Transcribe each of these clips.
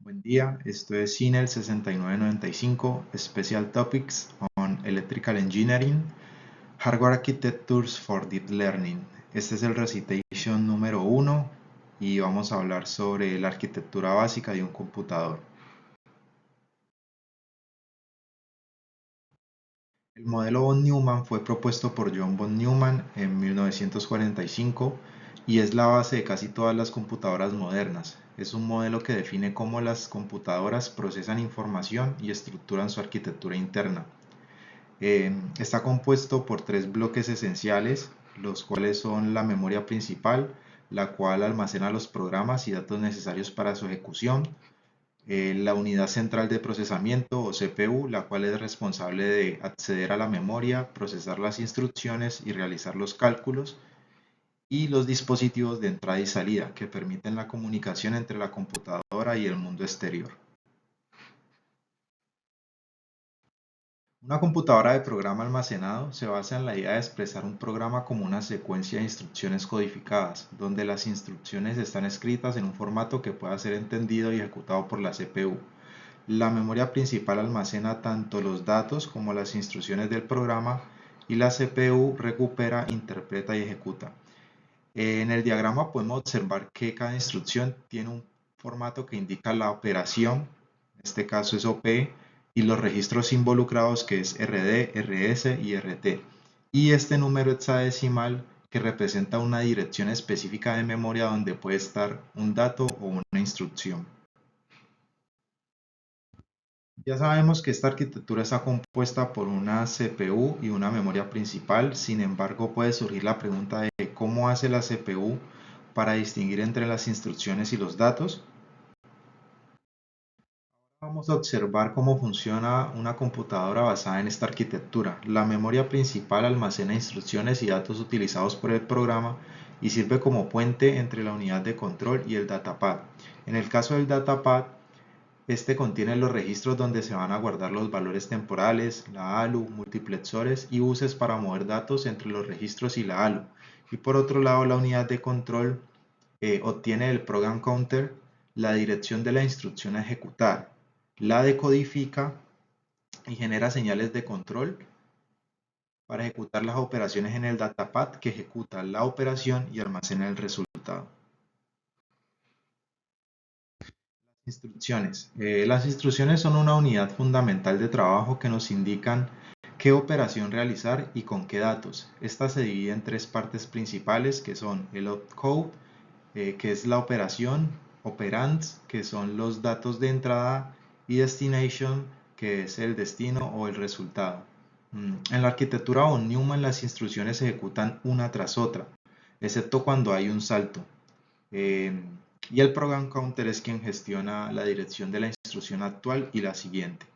Buen día, esto es CINEL 6995 Special Topics on Electrical Engineering, Hardware Architectures for Deep Learning. Este es el recitation número 1 y vamos a hablar sobre la arquitectura básica de un computador. El modelo von Neumann fue propuesto por John von Neumann en 1945 y es la base de casi todas las computadoras modernas. Es un modelo que define cómo las computadoras procesan información y estructuran su arquitectura interna. Está compuesto por tres bloques esenciales, los cuales son la memoria principal, la cual almacena los programas y datos necesarios para su ejecución, la unidad central de procesamiento o CPU, la cual es responsable de acceder a la memoria, procesar las instrucciones y realizar los cálculos, y los dispositivos de entrada y salida, que permiten la comunicación entre la computadora y el mundo exterior. Una computadora de programa almacenado se basa en la idea de expresar un programa como una secuencia de instrucciones codificadas, donde las instrucciones están escritas en un formato que pueda ser entendido y ejecutado por la CPU. La memoria principal almacena tanto los datos como las instrucciones del programa y la CPU recupera, interpreta y ejecuta. En el diagrama podemos observar que cada instrucción tiene un formato que indica la operación, en este caso es OP, y los registros involucrados que es RD, RS y RT. Y este número hexadecimal que representa una dirección específica de memoria donde puede estar un dato o una instrucción. Ya sabemos que esta arquitectura está compuesta por una CPU y una memoria principal, sin embargo puede surgir la pregunta de cómo hace la CPU para distinguir entre las instrucciones y los datos. Vamos a observar cómo funciona una computadora basada en esta arquitectura. La memoria principal almacena instrucciones y datos utilizados por el programa y sirve como puente entre la unidad de control y el datapad. En el caso del datapad, este contiene los registros donde se van a guardar los valores temporales, la ALU, multiplexores y buses para mover datos entre los registros y la ALU. Y por otro lado, la unidad de control obtiene del program counter la dirección de la instrucción a ejecutar, la decodifica y genera señales de control para ejecutar las operaciones en el datapad que ejecuta la operación y almacena el resultado. Instrucciones. Las instrucciones son una unidad fundamental de trabajo que nos indican qué operación realizar y con qué datos. Esta se divide en tres partes principales que son el opcode, que es la operación, operands, que son los datos de entrada, y destination, que es el destino o el resultado. En la arquitectura von Neumann las instrucciones se ejecutan una tras otra, excepto cuando hay un salto. Y el program counter es quien gestiona la dirección de la instrucción actual y la siguiente.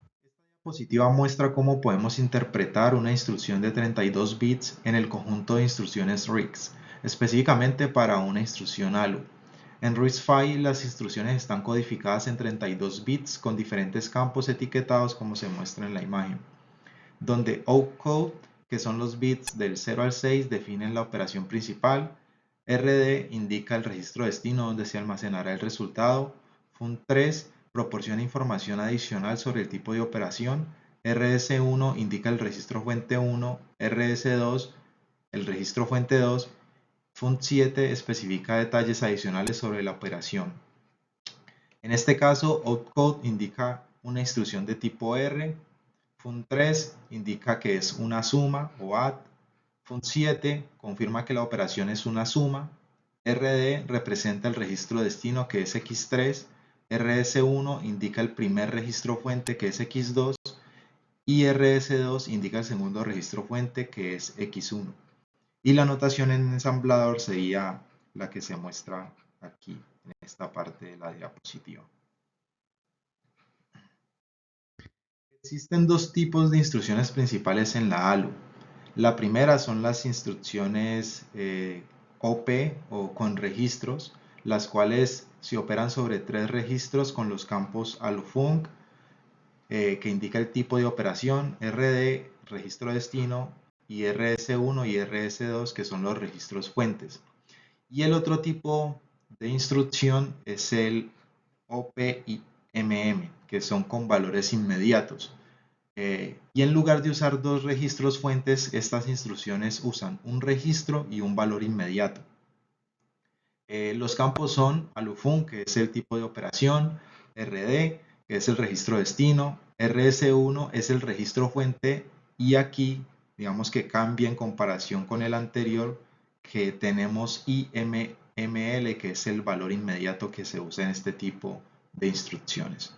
Esta diapositiva muestra cómo podemos interpretar una instrucción de 32 bits en el conjunto de instrucciones RISC, específicamente para una instrucción ALU. En RISC-V las instrucciones están codificadas en 32 bits con diferentes campos etiquetados como se muestra en la imagen, donde opcode, que son los bits del 0 al 6, definen la operación principal, RD indica el registro destino donde se almacenará el resultado, FUN3 proporciona información adicional sobre el tipo de operación, RS1 indica el registro fuente 1, RS2 el registro fuente 2, FUN7 especifica detalles adicionales sobre la operación. En este caso, opcode indica una instrucción de tipo R, FUN3 indica que es una suma o add, FUN7 confirma que la operación es una suma, RD representa el registro destino que es X3, RS1 indica el primer registro fuente que es X2 y RS2 indica el segundo registro fuente que es X1. Y la notación en ensamblador sería la que se muestra aquí en esta parte de la diapositiva. Existen dos tipos de instrucciones principales en la ALU. La primera son las instrucciones OP o con registros, las cuales se operan sobre tres registros con los campos ALUFUNC, que indica el tipo de operación, RD, registro destino, y RS1 y RS2, que son los registros fuentes. Y el otro tipo de instrucción es el OPIMM, que son con valores inmediatos. Y en lugar de usar dos registros fuentes, estas instrucciones usan un registro y un valor inmediato. Los campos son ALUFUN, que es el tipo de operación, RD, que es el registro destino, RS1 es el registro fuente, y aquí digamos que cambia en comparación con el anterior, que tenemos IMML, que es el valor inmediato que se usa en este tipo de instrucciones.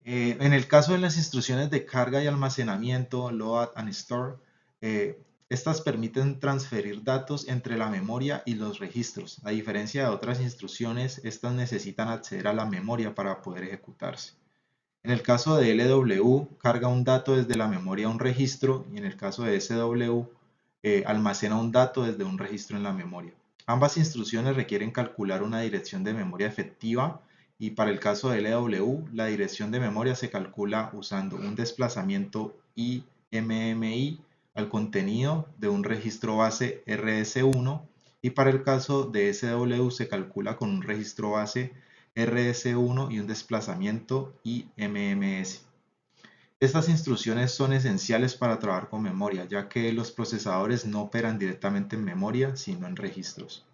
En el caso de las instrucciones de carga y almacenamiento, load and store, estas permiten transferir datos entre la memoria y los registros. A diferencia de otras instrucciones, estas necesitan acceder a la memoria para poder ejecutarse. En el caso de LW, carga un dato desde la memoria a un registro, y en el caso de SW, almacena un dato desde un registro en la memoria. Ambas instrucciones requieren calcular una dirección de memoria efectiva, y para el caso de LW, la dirección de memoria se calcula usando un desplazamiento IMMI al contenido de un registro base RS1, y para el caso de SW se calcula con un registro base RS1 y un desplazamiento IMMS. Estas instrucciones son esenciales para trabajar con memoria, ya que los procesadores no operan directamente en memoria, sino en registros.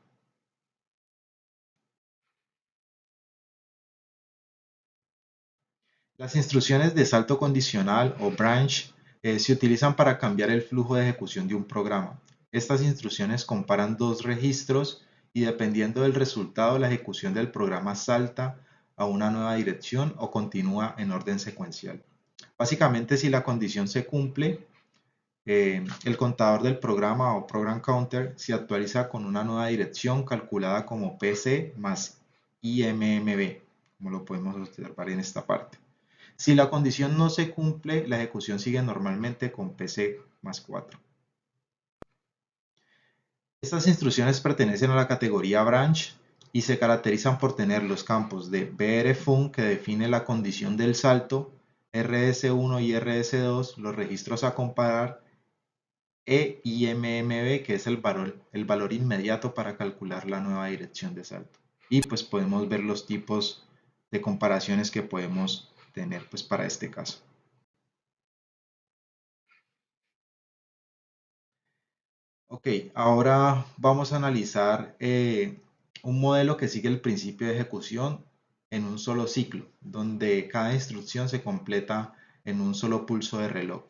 Las instrucciones de salto condicional o branch se utilizan para cambiar el flujo de ejecución de un programa. Estas instrucciones comparan dos registros, y dependiendo del resultado, la ejecución del programa salta a una nueva dirección o continúa en orden secuencial. Básicamente, si la condición se cumple, el contador del programa o program counter se actualiza con una nueva dirección calculada como PC más IMMB, como lo podemos observar en esta parte. Si la condición no se cumple, la ejecución sigue normalmente con PC más 4. Estas instrucciones pertenecen a la categoría branch y se caracterizan por tener los campos de brfun, que define la condición del salto, rs1 y rs2, los registros a comparar, e IMMB, que es el valor inmediato para calcular la nueva dirección de salto. Y pues podemos ver los tipos de comparaciones que podemos tener pues para este caso. Ok, ahora vamos a analizar un modelo que sigue el principio de ejecución en un solo ciclo, donde cada instrucción se completa en un solo pulso de reloj.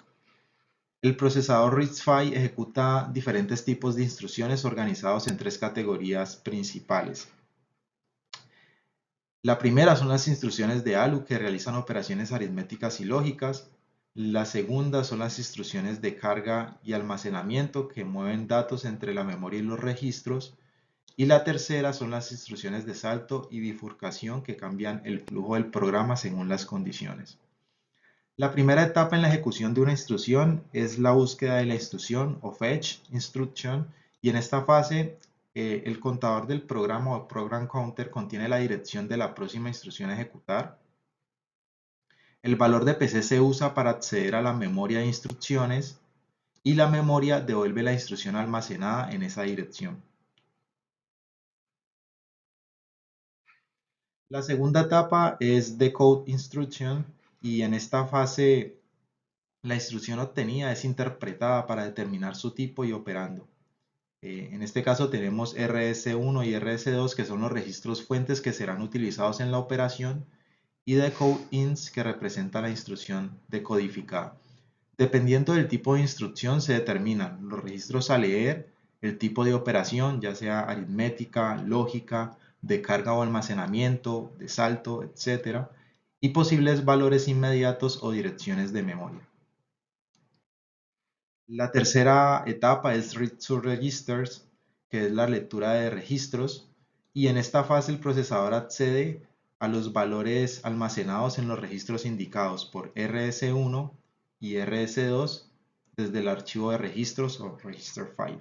El procesador RISC-V ejecuta diferentes tipos de instrucciones organizados en tres categorías principales. La primera son las instrucciones de ALU, que realizan operaciones aritméticas y lógicas. La segunda son las instrucciones de carga y almacenamiento, que mueven datos entre la memoria y los registros. Y la tercera son las instrucciones de salto y bifurcación, que cambian el flujo del programa según las condiciones. La primera etapa en la ejecución de una instrucción es la búsqueda de la instrucción o fetch instruction, y en esta fase el contador del programa o program counter contiene la dirección de la próxima instrucción a ejecutar. El valor de PC se usa para acceder a la memoria de instrucciones, y la memoria devuelve la instrucción almacenada en esa dirección. La segunda etapa es decode instruction, y en esta fase la instrucción obtenida es interpretada para determinar su tipo y operando. En este caso tenemos RS1 y RS2, que son los registros fuentes que serán utilizados en la operación, y decode-ins, que representa la instrucción decodificada. Dependiendo del tipo de instrucción se determinan los registros a leer, el tipo de operación, ya sea aritmética, lógica, de carga o almacenamiento, de salto, etc., y posibles valores inmediatos o direcciones de memoria. La tercera etapa es Read to Registers, que es la lectura de registros, y en esta fase el procesador accede a los valores almacenados en los registros indicados por RS1 y RS2 desde el archivo de registros o register file.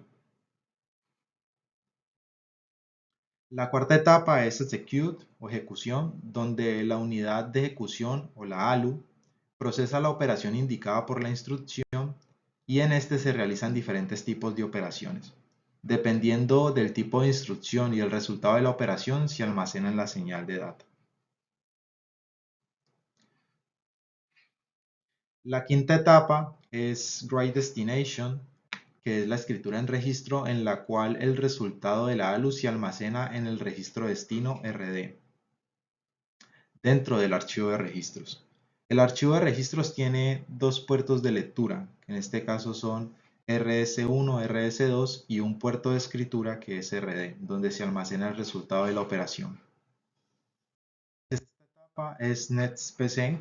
La cuarta etapa es Execute o ejecución, donde la unidad de ejecución o la ALU procesa la operación indicada por la instrucción y en este se realizan diferentes tipos de operaciones. Dependiendo del tipo de instrucción y el resultado de la operación, se almacena en la señal de dato. La quinta etapa es Write Destination, que es la escritura en registro en la cual el resultado de la ALU se almacena en el registro destino RD, dentro del archivo de registros. El archivo de registros tiene dos puertos de lectura, que en este caso son RS1, RS2 y un puerto de escritura que es RD, donde se almacena el resultado de la operación. Esta etapa es NetsPC,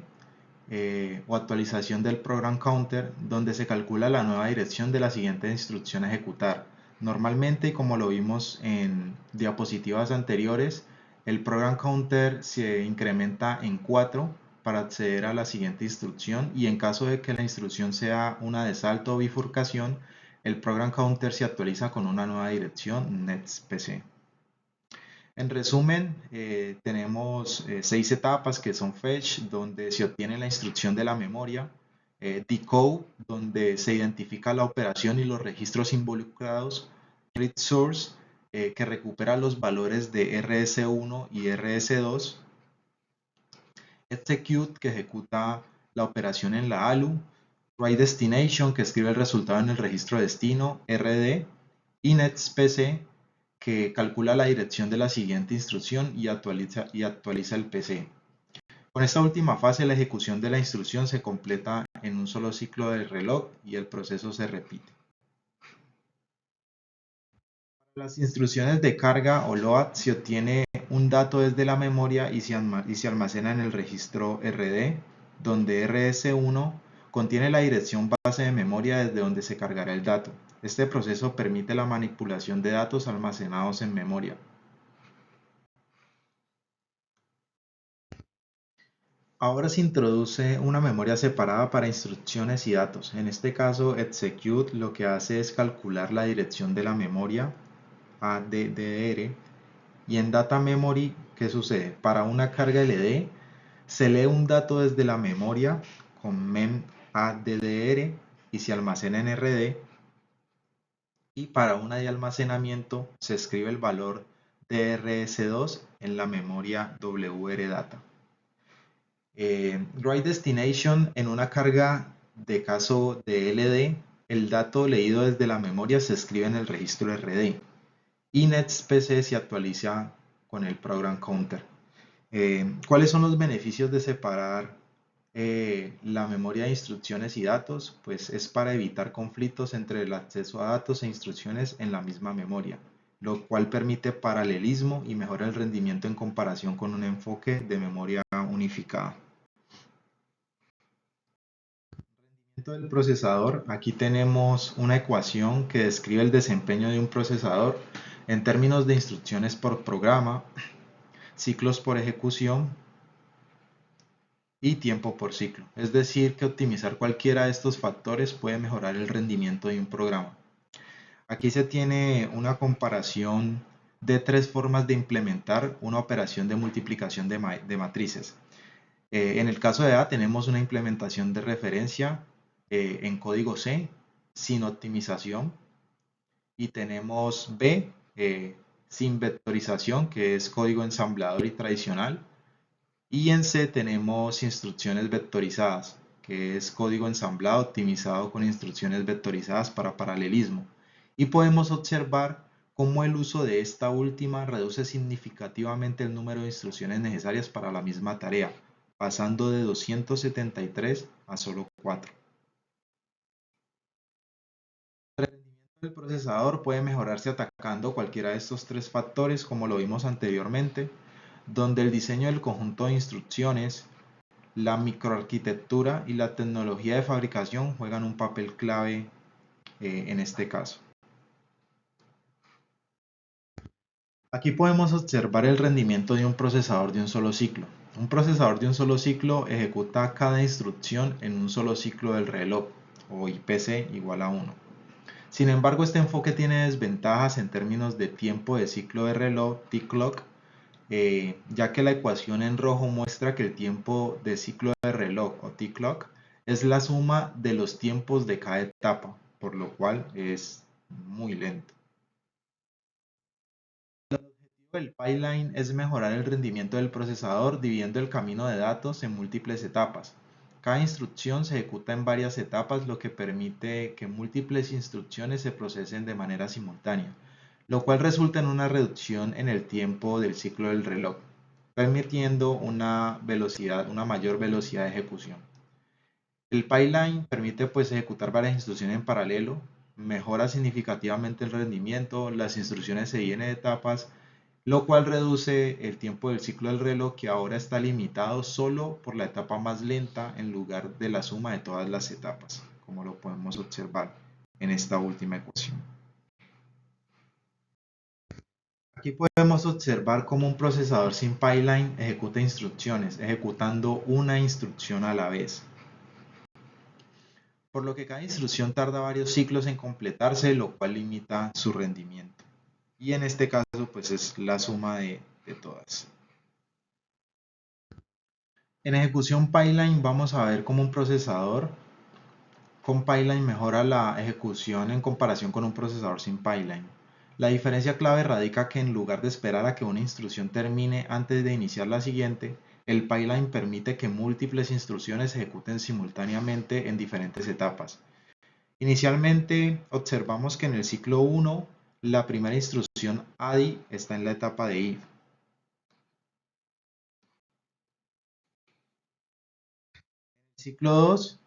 o actualización del program counter, donde se calcula la nueva dirección de la siguiente instrucción a ejecutar. Normalmente, como lo vimos en diapositivas anteriores, el program counter se incrementa en 4 para acceder a la siguiente instrucción, y en caso de que la instrucción sea una de salto o bifurcación, el program counter se actualiza con una nueva dirección netspc. En resumen, tenemos 6 etapas que son fetch, donde se obtiene la instrucción de la memoria; decode, donde se identifica la operación y los registros involucrados; read source, que recupera los valores de RS1 y RS2; execute, que ejecuta la operación en la ALU; write destination, que escribe el resultado en el registro destino RD; y netspc, que calcula la dirección de la siguiente instrucción y actualiza el PC. Con esta última fase, la ejecución de la instrucción se completa en un solo ciclo del reloj y el proceso se repite. Para las instrucciones de carga o load, se obtiene un dato desde la memoria y se almacena en el registro RD, donde RS1 contiene la dirección base de memoria desde donde se cargará el dato. Este proceso permite la manipulación de datos almacenados en memoria. Ahora se introduce una memoria separada para instrucciones y datos. En este caso, execute lo que hace es calcular la dirección de la memoria ADDR. Y en data memory, ¿qué sucede? Para una carga LD, se lee un dato desde la memoria con mem ADDR y se almacena en RD. Y para una de almacenamiento, se escribe el valor de RS2 en la memoria WRData. Write destination, en una carga de caso de LD, el dato leído desde la memoria se escribe en el registro RD y netspc se actualiza con el program counter. ¿Cuáles son los beneficios de separar la memoria de instrucciones y datos? Pues es para evitar conflictos entre el acceso a datos e instrucciones en la misma memoria, lo cual permite paralelismo y mejora el rendimiento en comparación con un enfoque de memoria unificada. Del procesador, aquí tenemos una ecuación que describe el desempeño de un procesador en términos de instrucciones por programa, ciclos por ejecución y tiempo por ciclo. Es decir, que optimizar cualquiera de estos factores puede mejorar el rendimiento de un programa. Aquí se tiene una comparación de 3 formas de implementar una operación de multiplicación de matrices. En el caso de A tenemos una implementación de referencia en código C sin optimización, y tenemos B sin vectorización, que es código ensamblador y tradicional, y en C tenemos instrucciones vectorizadas, que es código ensamblado optimizado con instrucciones vectorizadas para paralelismo. Y podemos observar cómo el uso de esta última reduce significativamente el número de instrucciones necesarias para la misma tarea, pasando de 273 a solo 4. El rendimiento del procesador puede mejorarse atacando cualquiera de estos 3 factores, como lo vimos anteriormente, donde el diseño del conjunto de instrucciones, la microarquitectura y la tecnología de fabricación juegan un papel clave en este caso. Aquí podemos observar el rendimiento de un procesador de un solo ciclo. Un procesador de un solo ciclo ejecuta cada instrucción en un solo ciclo del reloj, o IPC igual a 1. Sin embargo, este enfoque tiene desventajas en términos de tiempo de ciclo de reloj, T-clock, ya que la ecuación en rojo muestra que el tiempo de ciclo de reloj, o T-clock, es la suma de los tiempos de cada etapa, por lo cual es muy lento. El pipeline es mejorar el rendimiento del procesador dividiendo el camino de datos en múltiples etapas. Cada instrucción se ejecuta en varias etapas, lo que permite que múltiples instrucciones se procesen de manera simultánea, lo cual resulta en una reducción en el tiempo del ciclo del reloj, permitiendo una mayor velocidad de ejecución. El pipeline permite pues ejecutar varias instrucciones en paralelo, mejora significativamente el rendimiento, las instrucciones se dividen en etapas, lo cual reduce el tiempo del ciclo del reloj, que ahora está limitado solo por la etapa más lenta en lugar de la suma de todas las etapas, como lo podemos observar en esta última ecuación. Aquí podemos observar cómo un procesador sin pipeline ejecuta instrucciones, ejecutando una instrucción a la vez, por lo que cada instrucción tarda varios ciclos en completarse, lo cual limita su rendimiento. Y en este caso, pues es la suma de todas. En ejecución pipeline vamos a ver cómo un procesador con pipeline mejora la ejecución en comparación con un procesador sin pipeline. La diferencia clave radica que en lugar de esperar a que una instrucción termine antes de iniciar la siguiente, el pipeline permite que múltiples instrucciones se ejecuten simultáneamente en diferentes etapas. Inicialmente observamos que en el ciclo 1 la primera instrucción ADI está en la etapa de if. Ciclo 2,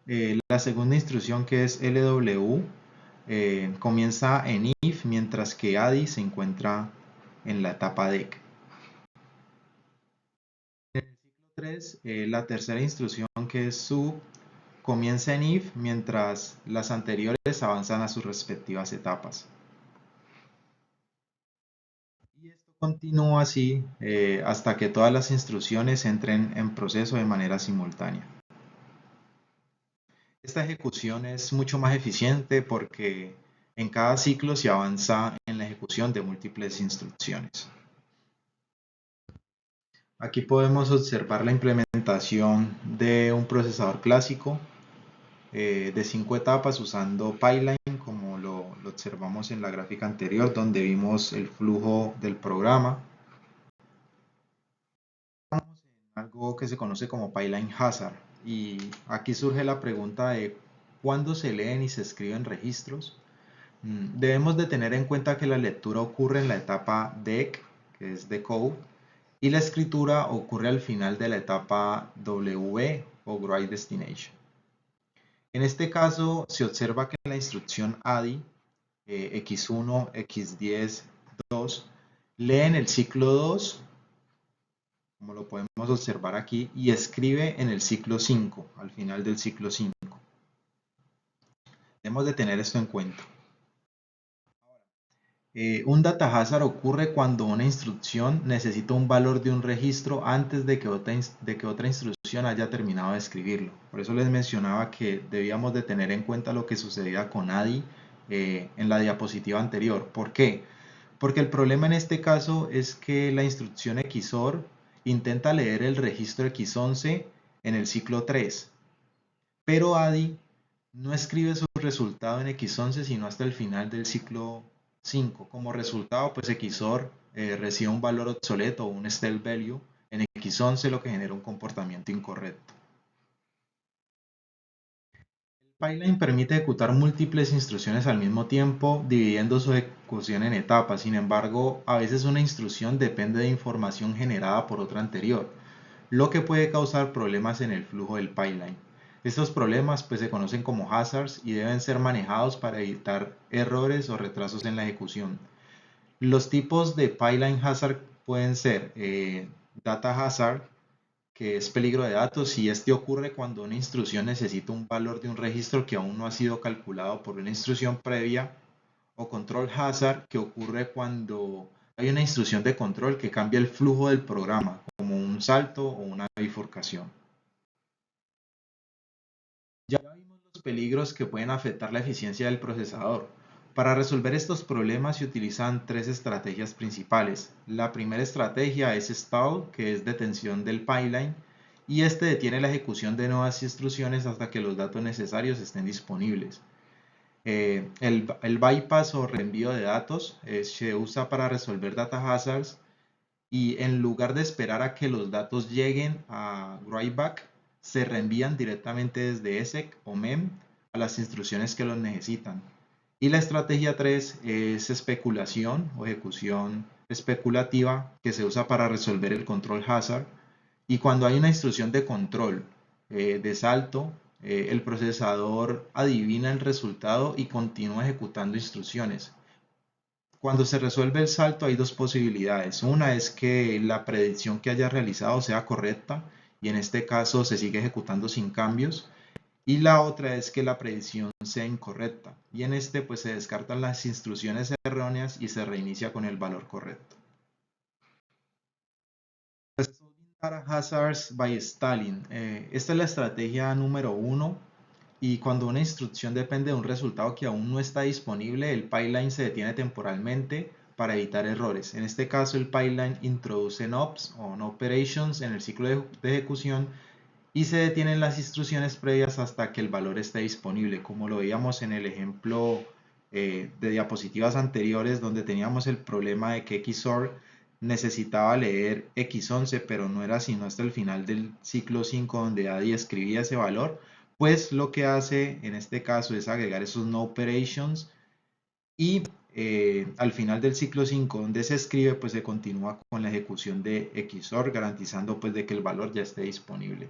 la segunda instrucción, que es LW, comienza en if, mientras que ADI se encuentra en la etapa DEC. En el ciclo 3, la tercera instrucción, que es SUB, comienza en if, mientras las anteriores avanzan a sus respectivas etapas. Y esto continúa así hasta que todas las instrucciones entren en proceso de manera simultánea. Esta ejecución es mucho más eficiente porque en cada ciclo se avanza en la ejecución de múltiples instrucciones. Aquí podemos observar la implementación de un procesador clásico de 5 etapas usando pipeline, como lo observamos en la gráfica anterior, donde vimos el flujo del programa. Estamos en algo que se conoce como pipeline hazard, y aquí surge la pregunta de ¿cuándo se leen y se escriben registros? Debemos de tener en cuenta que la lectura ocurre en la etapa DEC, que es decode, y la escritura ocurre al final de la etapa W o write destination. En este caso se observa que la instrucción ADI X1, X10, 2 lee en el ciclo 2, como lo podemos observar aquí, y escribe en el ciclo 5, al final del ciclo 5. Debemos de tener esto en cuenta. Un data hazard ocurre cuando una instrucción necesita un valor de un registro antes de que otra instrucción haya terminado de escribirlo. Por eso les mencionaba que debíamos de tener en cuenta lo que sucedía con ADI en la diapositiva anterior. ¿Por qué? Porque el problema en este caso es que la instrucción XOR intenta leer el registro X11 en el ciclo 3, pero ADI no escribe su resultado en X11 sino hasta el final del ciclo 5. Como resultado, pues XOR recibe un valor obsoleto o un stale value en X11, lo que genera un comportamiento incorrecto. El pipeline permite ejecutar múltiples instrucciones al mismo tiempo, dividiendo su ejecución en etapas. Sin embargo, a veces una instrucción depende de información generada por otra anterior, lo que puede causar problemas en el flujo del pipeline. Estos problemas pues se conocen como hazards y deben ser manejados para evitar errores o retrasos en la ejecución. Los tipos de pipeline hazard pueden ser data hazard, que es peligro de datos, y este ocurre cuando una instrucción necesita un valor de un registro que aún no ha sido calculado por una instrucción previa, o control hazard, que ocurre cuando hay una instrucción de control que cambia el flujo del programa, como un salto o una bifurcación. Ya vimos los peligros que pueden afectar la eficiencia del procesador. Para resolver estos problemas se utilizan tres estrategias principales. La primera estrategia es stall, que es detención del pipeline, y este detiene la ejecución de nuevas instrucciones hasta que los datos necesarios estén disponibles. El bypass o reenvío de datos se usa para resolver data hazards y en lugar de esperar a que los datos lleguen a writeback, se reenvían directamente desde exec o mem a las instrucciones que los necesitan. Y la estrategia 3 es especulación o ejecución especulativa, que se usa para resolver el control hazard. Y cuando hay una instrucción de control de salto, el procesador adivina el resultado y continúa ejecutando instrucciones. Cuando se resuelve el salto hay dos posibilidades. Una es que la predicción que haya realizado sea correcta y en este caso se sigue ejecutando sin cambios. Y la otra es que la predicción sea incorrecta y en este pues se descartan las instrucciones erróneas y se reinicia con el valor correcto. Solving Data Hazards by Stalin. Esta es la estrategia número 1 y cuando una instrucción depende de un resultado que aún no está disponible, el pipeline se detiene temporalmente para evitar errores. En este caso el pipeline introduce NOPs o No Operations en el ciclo de ejecución y se detienen las instrucciones previas hasta que el valor esté disponible, como lo veíamos en el ejemplo de diapositivas anteriores donde teníamos el problema de que XOR necesitaba leer X11 pero no era sino hasta el final del ciclo 5 donde ADI escribía ese valor, pues lo que hace en este caso es agregar esos no operations y al final del ciclo 5 donde se escribe pues se continúa con la ejecución de XOR garantizando pues de que el valor ya esté disponible.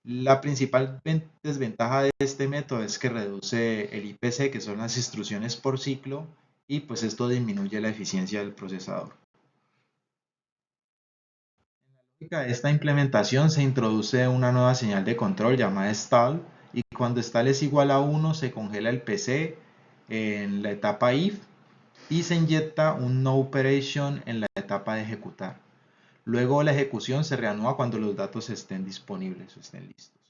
La principal desventaja de este método es que reduce el IPC, que son las instrucciones por ciclo, y pues esto disminuye la eficiencia del procesador. En la lógica de esta implementación se introduce una nueva señal de control llamada stall, y cuando stall es igual a 1 se congela el PC en la etapa if y se inyecta un no operation en la etapa de ejecutar. Luego la ejecución se reanuda cuando los datos estén disponibles o estén listos.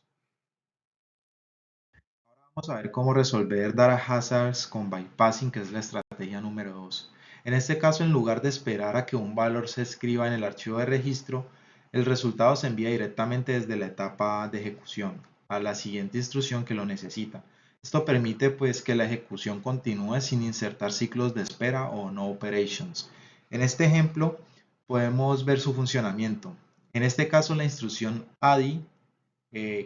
Vamos a ver cómo resolver data hazards con bypassing, que es la estrategia número 2. En este caso, en lugar de esperar a que un valor se escriba en el archivo de registro, el resultado se envía directamente desde la etapa de ejecución a la siguiente instrucción que lo necesita. Esto permite pues que la ejecución continúe sin insertar ciclos de espera o no operations. En este ejemplo podemos ver su funcionamiento. En este caso la instrucción ADI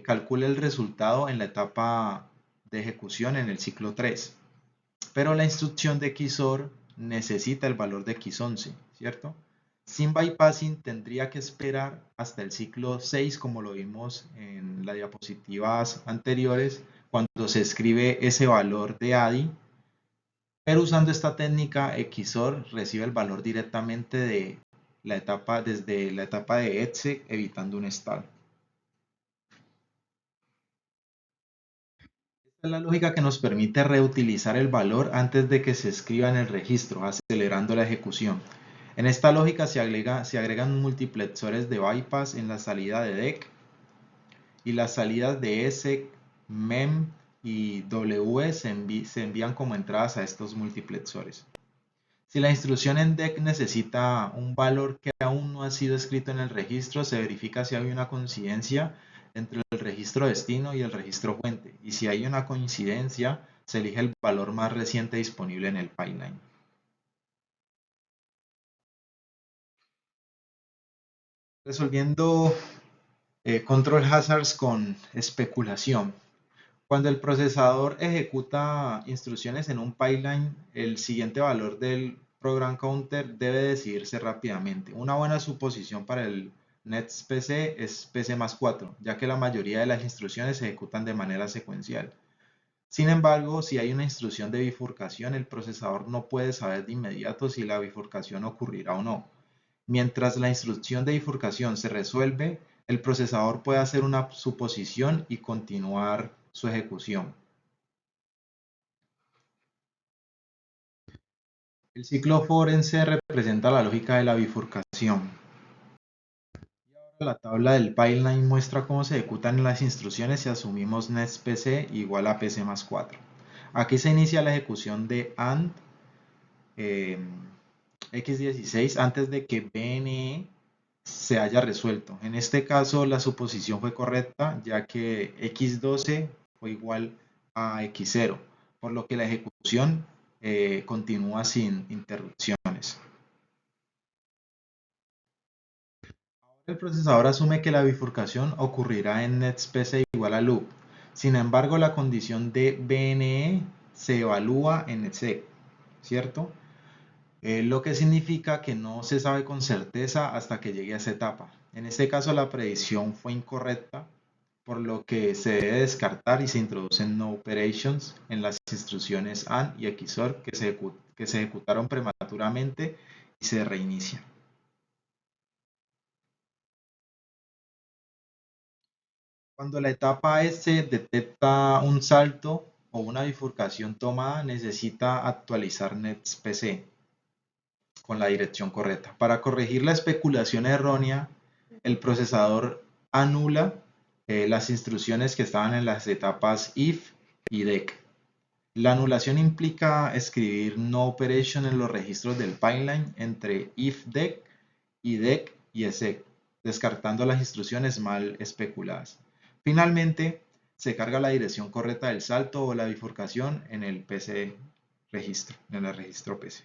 calcula el resultado en la etapa de ejecución en el ciclo 3. Pero la instrucción de XOR necesita el valor de X11, ¿cierto? Sin bypassing tendría que esperar hasta el ciclo 6, como lo vimos en las diapositivas anteriores, cuando se escribe ese valor de ADI. Pero usando esta técnica, XOR recibe el valor directamente de la etapa, desde la etapa de exec, evitando un stall. Esta es la lógica que nos permite reutilizar el valor antes de que se escriba en el registro, acelerando la ejecución. En esta lógica se agregan multiplexores de bypass en la salida de DEC y las salidas de ESC, MEM y W se envían como entradas a estos multiplexores. Si la instrucción en DEC necesita un valor que aún no ha sido escrito en el registro, se verifica si hay una coincidencia entre el registro destino y el registro fuente. Y si hay una coincidencia, se elige el valor más reciente disponible en el pipeline. Resolviendo control hazards con especulación. Cuando el procesador ejecuta instrucciones en un pipeline, el siguiente valor del program counter debe decidirse rápidamente. Una buena suposición para el NetPC es PC más 4, ya que la mayoría de las instrucciones se ejecutan de manera secuencial. Sin embargo, si hay una instrucción de bifurcación, el procesador no puede saber de inmediato si la bifurcación ocurrirá o no. Mientras la instrucción de bifurcación se resuelve, el procesador puede hacer una suposición y continuar su ejecución. El ciclo for en C representa la lógica de la bifurcación. Y ahora la tabla del pipeline muestra cómo se ejecutan las instrucciones si asumimos netpc igual a pc más 4. Aquí se inicia la ejecución de AND x16 antes de que BNE se haya resuelto. En este caso la suposición fue correcta, ya que x12 fue igual a x0, por lo que la ejecución continúa sin interrupciones. El procesador asume que la bifurcación ocurrirá en netSPC igual a loop. Sin embargo, la condición de BNE se evalúa en exec, ¿cierto? Lo que significa que no se sabe con certeza hasta que llegue a esa etapa. En este caso, la predicción fue incorrecta, por lo que se debe descartar y se introducen no operations en las instrucciones AND y XOR que se ejecutaron prematuramente y se reinicia. Cuando la etapa S detecta un salto o una bifurcación tomada, necesita actualizar netSPC con la dirección correcta. Para corregir la especulación errónea, el procesador anula las instrucciones que estaban en las etapas if y dec. La anulación implica escribir no operation en los registros del pipeline entre if dec y dec y exec, descartando las instrucciones mal especuladas. Finalmente, se carga la dirección correcta del salto o la bifurcación en el PC registro, en el registro PC.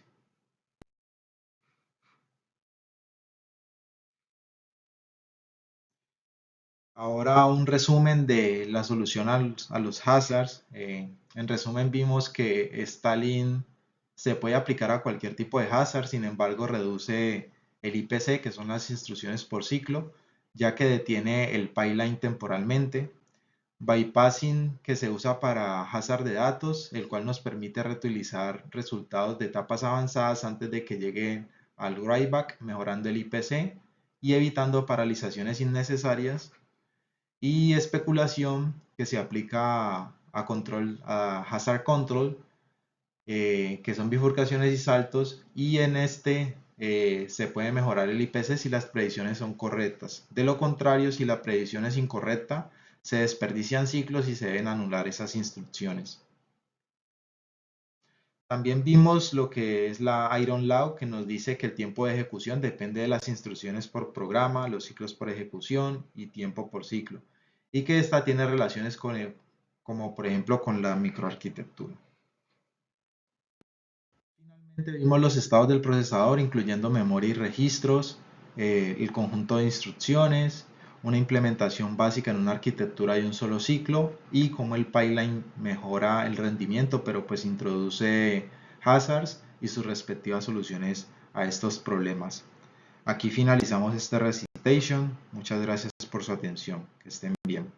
Ahora un resumen de la solución a los hazards. En resumen vimos que Stalin se puede aplicar a cualquier tipo de hazard, sin embargo reduce el IPC, que son las instrucciones por ciclo, ya que detiene el pipeline temporalmente. Bypassing, que se usa para hazard de datos, el cual nos permite reutilizar resultados de etapas avanzadas antes de que lleguen al writeback, mejorando el IPC y evitando paralizaciones innecesarias. Y especulación, que se aplica a hazard control, que son bifurcaciones y saltos, y en este se puede mejorar el IPC si las predicciones son correctas. De lo contrario, si la predicción es incorrecta, se desperdician ciclos y se deben anular esas instrucciones. También vimos lo que es la Iron Law, que nos dice que el tiempo de ejecución depende de las instrucciones por programa, los ciclos por ejecución y tiempo por ciclo, y que esta tiene relaciones como por ejemplo con la microarquitectura. Finalmente vimos los estados del procesador, incluyendo memoria y registros, el conjunto de instrucciones, una implementación básica en una arquitectura de un solo ciclo y cómo el pipeline mejora el rendimiento, pero pues introduce hazards y sus respectivas soluciones a estos problemas. Aquí finalizamos este recitation. Muchas gracias por su atención. Que estén bien.